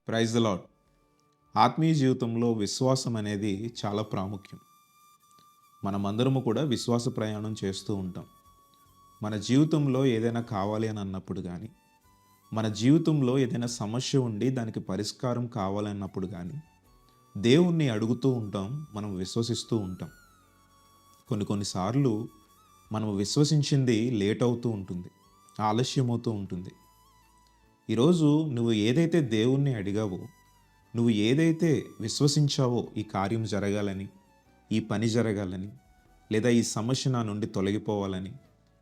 Praise the lord. ఆత్మీయ జీవితంలో విశ్వాసం అనేది చాలా ప్రాముఖ్యం. మనమందరము కూడా విశ్వాస ప్రయాణం చేస్తూ ఉంటాం. మన జీవితంలో ఏదైనా కావాలి అని అన్నప్పుడు కానీ, మన జీవితంలో ఏదైనా సమస్య ఉండి దానికి పరిష్కారం కావాలన్నప్పుడు కానీ, దేవుణ్ణి అడుగుతూ ఉంటాం, మనం విశ్వసిస్తూ ఉంటాం. కొన్నిసార్లు మనం విశ్వసించింది లేట్ అవుతూ ఉంటుంది, ఆలస్యమవుతూ ఉంటుంది. ఈరోజు నువ్వు ఏదైతే దేవుణ్ణి అడిగావో, నువ్వు ఏదైతే విశ్వసించావో ఈ కార్యం జరగాలని, ఈ పని జరగాలని, లేదా ఈ సమస్య నా నుండి తొలగిపోవాలని,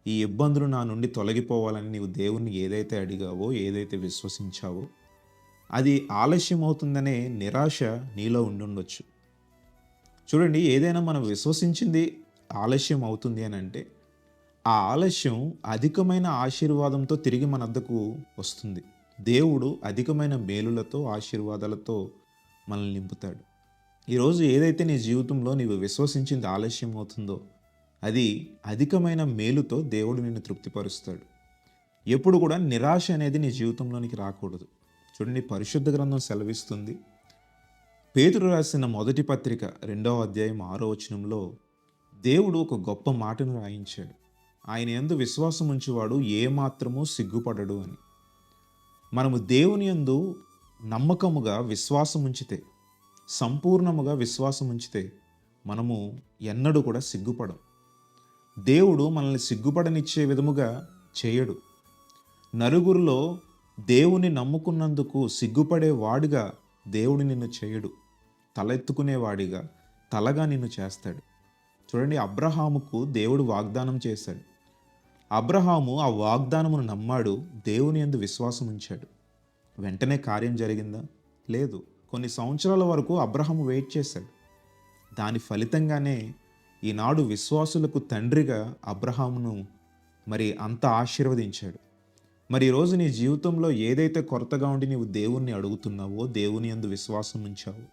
ఈ ఇబ్బందులు నా నుండి తొలగిపోవాలని నీవు దేవుణ్ణి ఏదైతే అడిగావో, ఏదైతే విశ్వసించావో, అది ఆలస్యం అవుతుందనే నిరాశ నీలో ఉండుండొచ్చు. చూడండి, ఏదైనా మనం విశ్వసించింది ఆలస్యం అవుతుంది అని అంటే, ఆ ఆలస్యం అధికమైన ఆశీర్వాదంతో తిరిగి మన వద్దకు వస్తుంది. దేవుడు అధికమైన మేలులతో, ఆశీర్వాదాలతో మనల్ని నింపుతాడు. ఈరోజు ఏదైతే నీ జీవితంలో నీవు విశ్వసించింది ఆలస్యం అవుతుందో, అది అధికమైన మేలుతో దేవుడు నిన్ను తృప్తిపరుస్తాడు. ఎప్పుడు కూడా నిరాశ అనేది నీ జీవితంలోనికి రాకూడదు. చూడండి, పరిశుద్ధ గ్రంథం సెలవిస్తుంది. పేతురు రాసిన మొదటి పత్రిక 2వ అధ్యాయం 6వ వచనంలో దేవుడు ఒక గొప్ప మాటను రాయించాడు. ఆయన యందు విశ్వాసం ఉంచువాడు ఏమాత్రమూ సిగ్గుపడడు అని. మనము దేవుని యందు నమ్మకముగా విశ్వాసం ఉంచితే, సంపూర్ణముగా విశ్వాసం ఉంచితే, మనము ఎన్నడూ కూడా సిగ్గుపడం. దేవుడు మనల్ని సిగ్గుపడనిచ్చే విధముగా చేయడు. నలుగురిలో దేవుని నమ్ముకున్నందుకు సిగ్గుపడే వాడిగా దేవుడు నిన్ను చేయడు. తలెత్తుకునేవాడిగా, తలగా నిన్ను చేస్తాడు. చూడండి, అబ్రహాముకు దేవుడు వాగ్దానం చేశాడు. అబ్రహాము ఆ వాగ్దానమును నమ్మాడు, దేవుని యందు విశ్వాసం ఉంచాడు. వెంటనే కార్యం జరిగిందా? లేదు. కొన్ని సంవత్సరాల వరకు అబ్రహాము వెయిట్ చేశాడు. దాని ఫలితంగానే ఈనాడు విశ్వాసులకు తండ్రిగా అబ్రహామును అంత ఆశీర్వదించాడు. ఈరోజు నీ జీవితంలో ఏదైతే కొరతగా ఉండి నీవు దేవుణ్ణి అడుగుతున్నావో, దేవుని యందు విశ్వాసం ఉంచావో,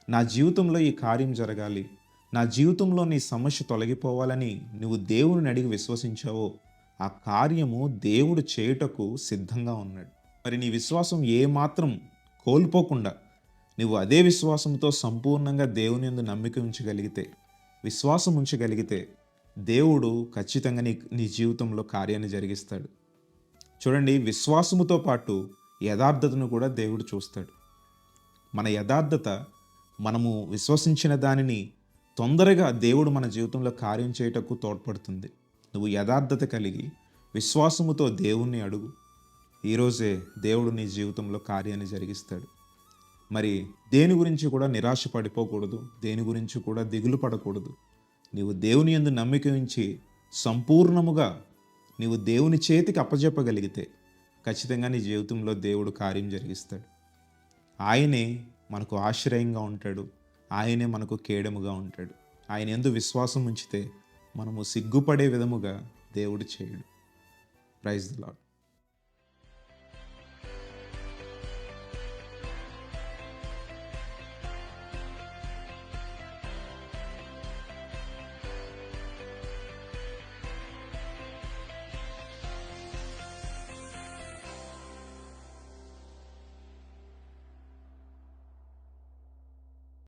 నా జీవితంలో ఈ కార్యం జరగాలి, నా జీవితంలో నీ సమస్య తొలగిపోవాలని నువ్వు దేవుని అడిగి విశ్వసించావో, ఆ కార్యము దేవుడు చేయుటకు సిద్ధంగా ఉన్నాడు. నీ విశ్వాసం ఏమాత్రం కోల్పోకుండా నువ్వు అదే విశ్వాసంతో సంపూర్ణంగా దేవుని యందు నమ్మిక ఉంచగలిగితే, విశ్వాసం ఉంచగలిగితే, దేవుడు ఖచ్చితంగా నీ జీవితంలో కార్యాన్ని జరిగిస్తాడు. చూడండి, విశ్వాసముతో పాటు యథార్థతను కూడా దేవుడు చూస్తాడు. మన యథార్థత, మనము విశ్వసించిన దానిని తొందరగా దేవుడు మన జీవితంలో కార్యం చేయుటకు తోడ్పడుతుంది. నువ్వు యథార్థత కలిగి విశ్వాసముతో దేవుణ్ణి అడుగు. ఈరోజే దేవుడు నీ జీవితంలో కార్యాన్ని జరిగిస్తాడు. దేని గురించి కూడా నిరాశ పడిపోకూడదు, దేని గురించి కూడా దిగులు పడకూడదు. నీవు దేవుని యందు నమ్మిక ఉంచి సంపూర్ణముగా నీవు దేవుని చేతికి అప్పజెప్పగలిగితే ఖచ్చితంగా నీ జీవితంలో దేవుడు కార్యం జరిగిస్తాడు. ఆయనే మనకు ఆశ్రయంగా ఉంటాడు, ఆయనే మనకు కేడముగా ఉంటాడు. ఆయన యందు విశ్వాసం ఉంచితే మనము సిగ్గుపడే విధముగా దేవుడు చేయడు. Praise the lord.